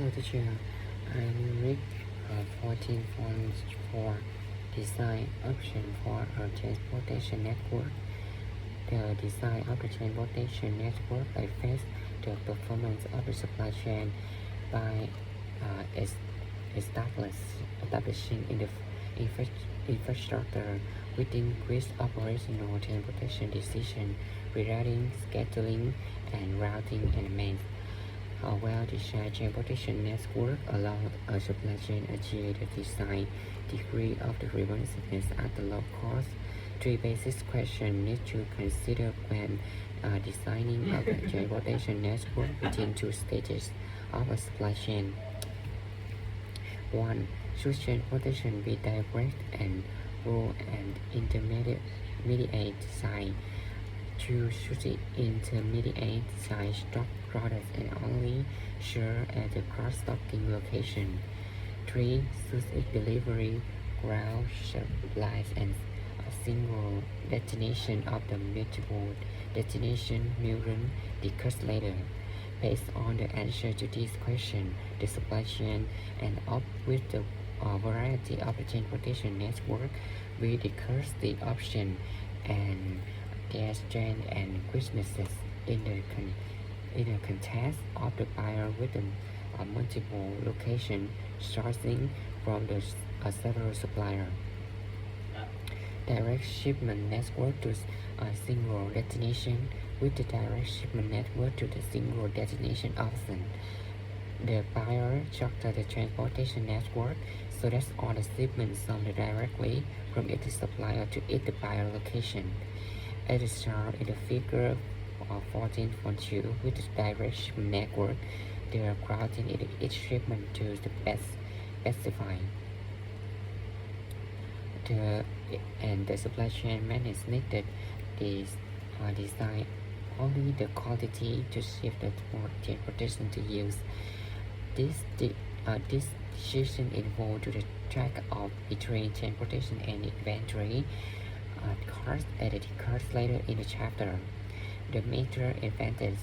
Hello teacher, I'm Rick 14 forms for design option for a transportation network. The design of the transportation network affects the performance of the supply chain by establishing in the infrastructure within which operational transportation decision regarding scheduling and routing elements. A well-designed transportation network allows a supply chain achieve the design degree of the responsiveness at the low cost. Three basic questions need to consider when designing a transportation network within two stages of a supply chain. 1. Should transportation be direct and raw and intermediate design? 2. Should the intermediate design stock products and only share at the cross-docking location? 3. Should it delivery ground supplies and a single destination of the multiple destination mirroring discussed later. Based on the answer to this question, the supply chain and up with the variety of the transportation network, we discuss the option and their strengths and weaknesses in the context of the buyer with the multiple location sourcing from the several suppliers. Direct shipment network to a single destination. With the direct shipment network to the single destination option, the buyer structures the transportation network so that all the shipments come directly from its supplier to its buyer location. As shown in the figure 14.2, with the direct shipment network, they are routing each shipment to the best specified. The supply chain managers needed this design only the quantity to shift the transportation to use. This decision involved to the track of between transportation and inventory cost at the discussed later in the chapter. The major advantage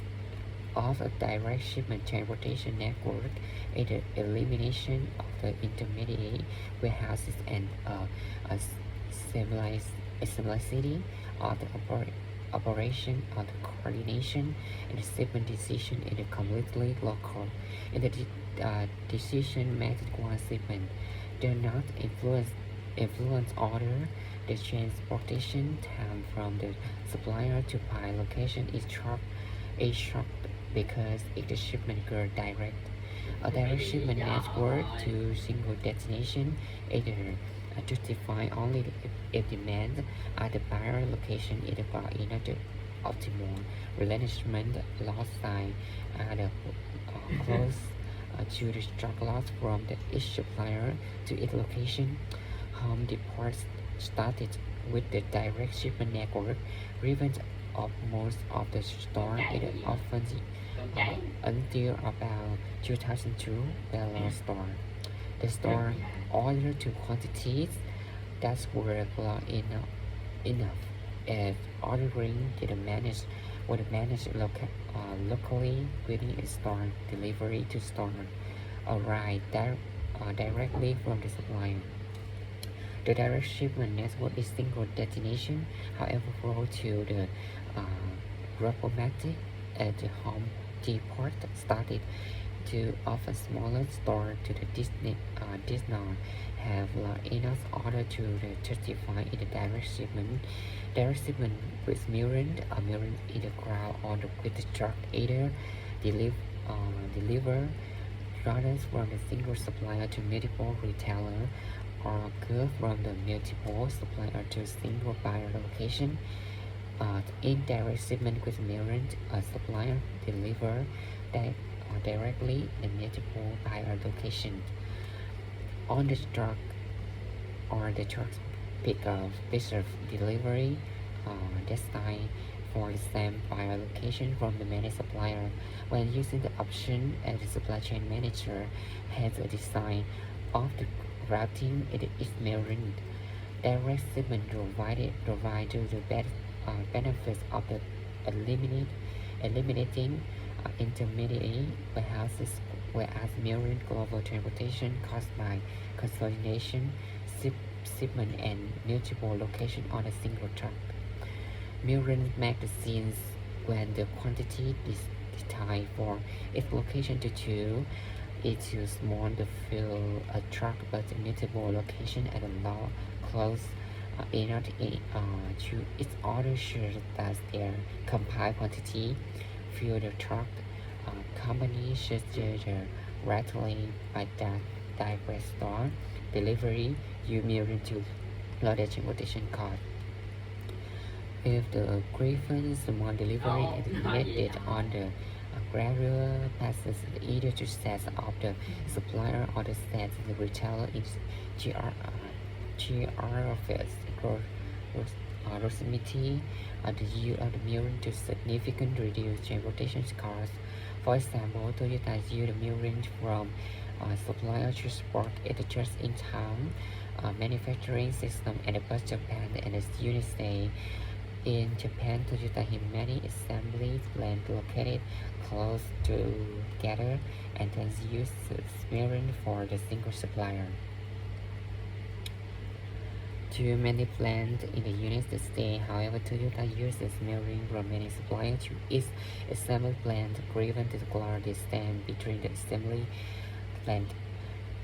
of a direct shipment transportation network is the elimination of the intermediate warehouses and a simplicity of the operation of the coordination and the shipment decision in a completely local. In the decision method one shipment do not influence order. The transportation time from the supplier to buyer location is short because the shipment goes direct. A direct shipment network to single destination either justify only if demand at the buyer location is about the optimal replenishment loss side are close to the stock loss from each supplier to its location. Home Depots started with the direct shipment network, driven of most of the store it often until about 2002 Bella store. The store ordered to quantities that were enough as ordering was managed locally within a store delivery to store arrived directly from the supplier. The direct shipment network is single destination, however, flow to the problematic at the Home Depot started to offer smaller store to the Disney have enough order to justify in the direct shipment. Direct shipment with mirroring either crowd or with the truck either deliver products from the single supplier to multiple retailer or good from the multiple supplier to single buyer location. Indirect shipment with mirroring a supplier deliver that directly the multiple buyer location. On the truck or the truck's pick of delivery design for the same buyer location from the many supplier. When using the option as the supply chain manager has a design of the routing it is mirroring. Direct shipment provide the best benefits of the eliminating intermediate warehouses whereas mirroring global transportation caused by consolidation, shipment, and multiple locations on a single truck. Mirroring magazines when the quantity is decided for its location to two. It's too small to fill a truck, but multiple location at a low close enough to its order sure that their compiled quantity fill the truck. Company should the rattling by that direct store delivery you mirror to loaded transportation cost. If the Griffin's small delivery is netted on the gradual passes either to sets of the supplier or the sets the retailer in geographies, proximity, the use of the mirroring to significantly reduce transportation costs. For example, Toyota used the mirroring from supplier to support its just-in-time manufacturing system and across Japan and the United States. In Japan, Toyota has many assembly plants located close together and then uses mirroring for the single supplier. To many plants in the United States, however, Toyota uses mirroring from many suppliers to its assembly plant, given the large distance between the assembly plant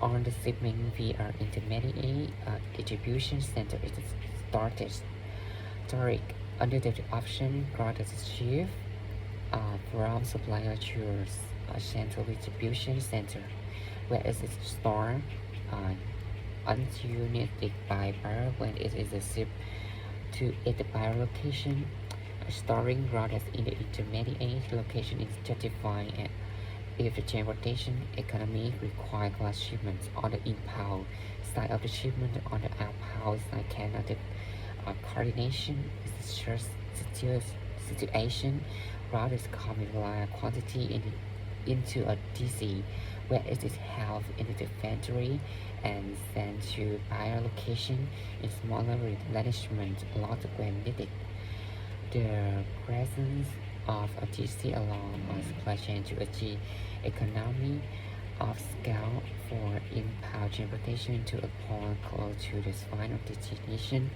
on the shipment via intermediate distribution center is started. Storage under the option granted shift from supplier to a central distribution center, where it is stored ununited by buyer when it is shipped to its buyer location. Storing products in the intermediate location is justified if the transportation economy requires glass shipments on the inbound side of the shipment on the outbound side cannot. Coordination is just situation rather common quantity into a DC where it is held in the inventory and sent to buyer location in smaller replenishment lots when needed. The presence of a DC allows a supply chain to achieve economy of scale for inbound transportation to a point close to the final destination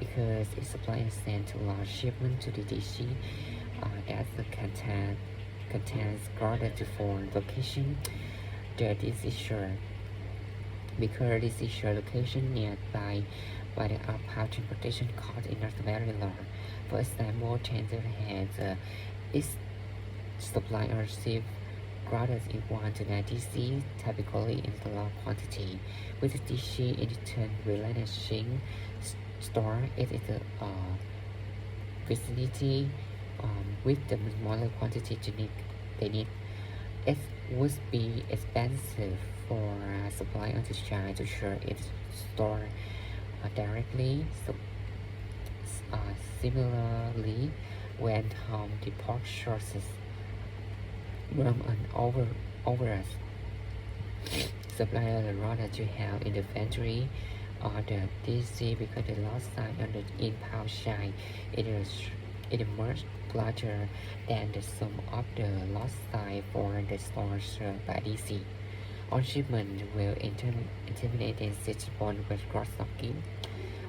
because its suppliers send a large shipment to the DC that contains guarded to foreign location. The DC shore because DC shore location nearby by the outbound transportation cost is not very low. For example, Tender has its supplier receive products in 1 to 9 DC, typically in the low quantity, with DC in turn replenishing store it is a vicinity with the smaller quantity they need. It would be expensive for a supplier to try to share its store directly. So, similarly, when home depot sources from an overus supplier the rather to have in the inventory or the DC because the loss sign on the inbound side it is much larger than the sum of the loss sign for the store served by DC. On shipment will intimidate and sit bond with cross-docking.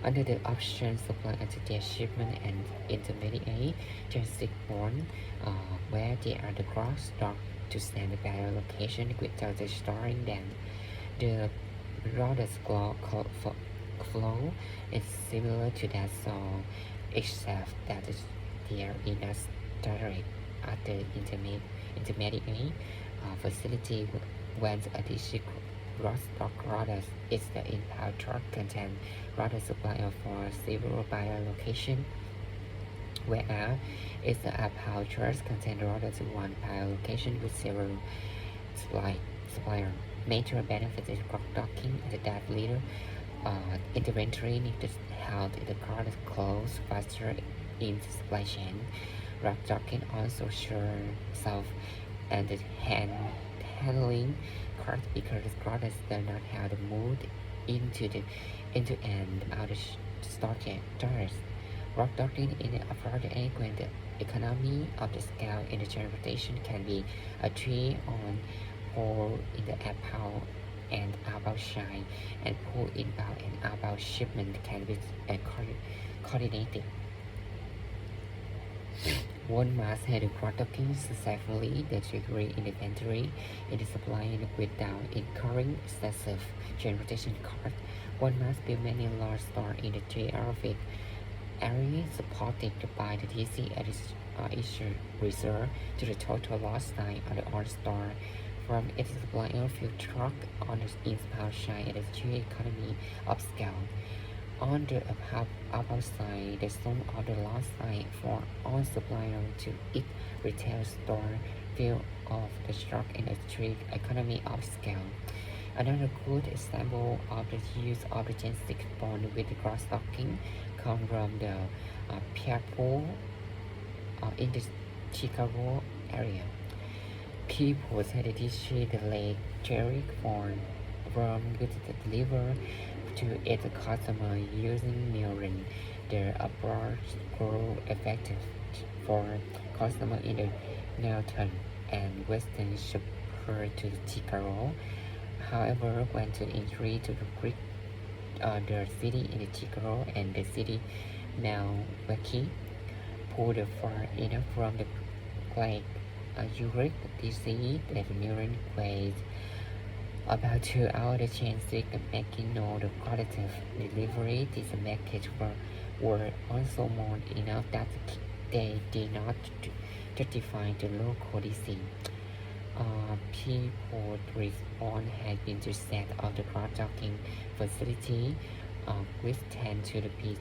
Under the option supply to their shipment and intermediate transit bond where they are the cross-dock to send by a location without the storing them. The Rhodes flow is similar to that song, except that there is a direct at the intermediate facility when a DC cross-dock Rhodes is the inbound truck contain Rhodes supplier for several buyer location, whereas it's the outbound trucks contain Rhodes one buyer location with several supplier. Major benefits is cross-docking and that leader inventory needs to held in the car is close faster in the supply chain. Cross-docking also sure self and the handling cars because the products do not have to move into and out of storage. Cross-docking in the appropriate when the economy of the scale in the transportation can be achieved on pull in the outbound and outbound side, and pull inbound and outbound shipment can be coordinated. One must handle cross-docking successfully the delivery inventory in the supply and without incurring excessive transportation costs. One must build many large stores in the geographic area supported by the DC is reserved to the total loss time of the on store from its supply and fuel truck on the inbound side and the geo economy of scale. On the outbound side, the sum of the loss side for all supplier to each retail store view of the truck and the trade economy of scale. Another good example of the use of the Gen 6 bond with the cross-docking comes from the Pierpont in the Chicago area. People said that this shade delayed Jerry Ford from goods delivered to its customer using mirroring. Their approach grew effective for customers in the northern and western suburbs to Chicago. However, when the entry to the Greek, the city in the Chicago and the city Milwaukee pulled far enough from the Lake Zurich, DC, that Murin weighs about 2 hours. The chances of making no the qualitative delivery these packages were also more enough that they did not justify the local DC. People response has been to set up the cross-docking facility, which tend to be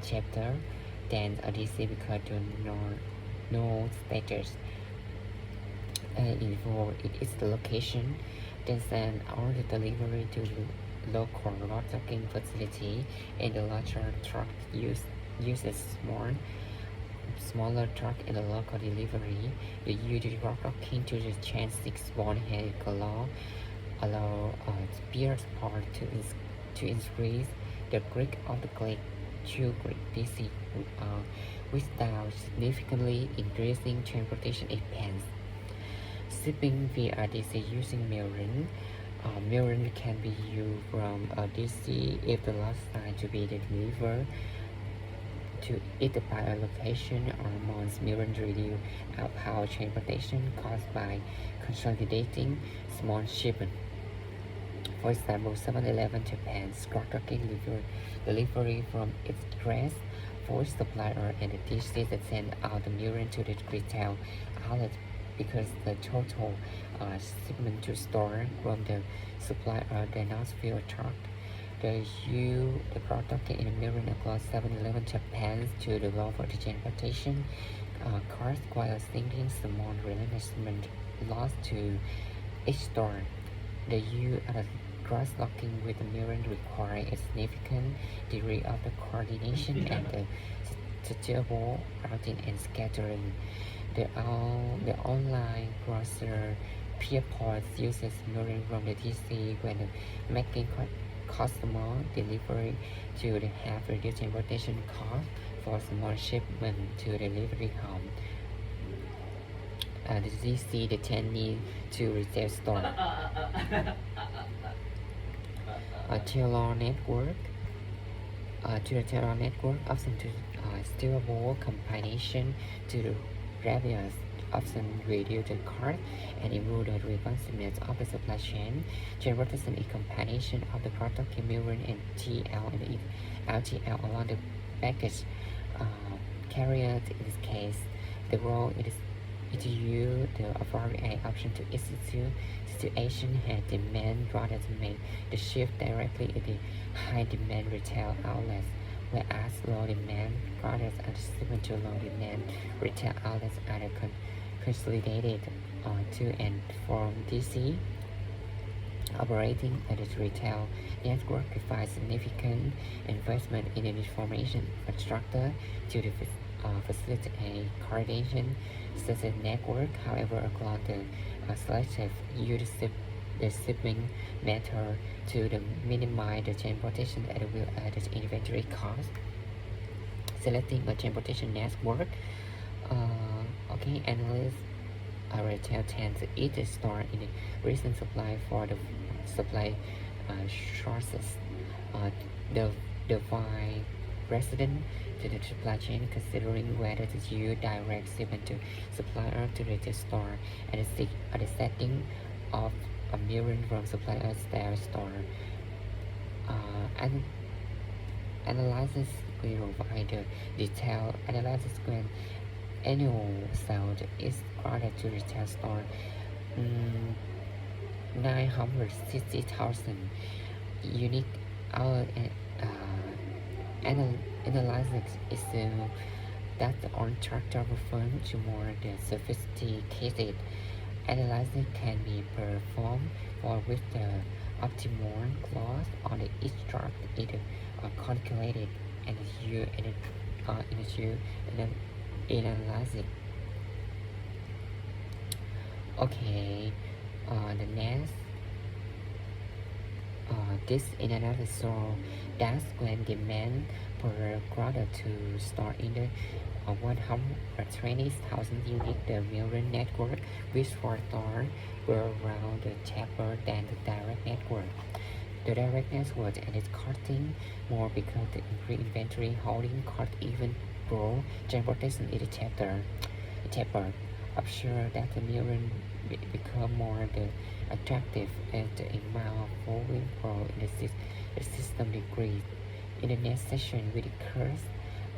chapter than a DC because to no status involved. It is the location, then send all the delivery to the local cross-docking facility, and the larger truck uses smaller truck and the local delivery. The usual cross-docking to the Gen 6 bond has allow spear part to increase the grip of the click to Greek DC without significantly increasing transportation expense. Shipping via DC using mirroring. Mirroring can be used from DC if the last time to be delivered to it by a location or months. Mirroring reduce outbound transportation caused by consolidating small shipment. For example, 7-Eleven Japan's cross-docking delivery from its dress food supplier and the DC that send out the mirroring to the retail outlet because the total shipment to store from the supplier does not feel truck. The cross-docking in the mirroring across 7-Eleven Japan to the lower the transportation cost while thinking small relinquishment loss to each store. The use of the cross-docking with the mirroring requires a significant degree of the coordination and the suitable routing and scheduling. The online grocer Pierpont uses mirroring from the DC when making customer delivery to have reduced transportation cost for small shipment to the delivery home. The DC the 10 need to retail store. A Tailor network. To the Tailor network option to steerable combination to the radius option reduce the cost and improve the responsiveness of the supply chain. Transportation is combination of the product mirroring and TL and LTL along the package carrier. In this case, the role it is use the appropriate option to execute situation has demand rather than make the shift directly in the high demand retail outlets, whereas low demand products are shipped to low demand retail outlets are consolidated to and from DC. Operating at the retail network requires significant investment in the information infrastructure to facilitate coordination such as network. However, across the selective use the shipping method to minimize the transportation at will add the inventory cost. Selecting a transportation network. Analysts retail tends to eat the store in the recent supply for the supply sources. Uh, the the vice president to the supply chain considering whether to use direct shipment to supplier to retail store at the setting of a million from suppliers their store. And analysis will provide the detailed analysis when annual sales is crowded to retail store. Mm, 960,000 unique hour analysis is that on tractor referring to more than sophisticated analysis can be performed for with the optimal clause on each chart is calculated and you analysis. Okay, the next this analysis show that when demand per quarter to store in the 120,000 unit the mirror network which for store were around cheaper than the direct network. The direct network and its costing more because the increased inventory holding cost even grow transportation is cheaper. I'm sure that the mirror become more the attractive as the amount of volume grow in the system decrease. In the next session, we discuss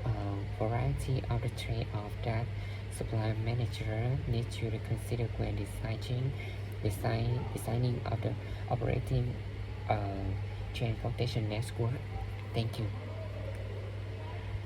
a variety of the trade-off that supply manager need to consider when designing of the operating transportation network. Thank you.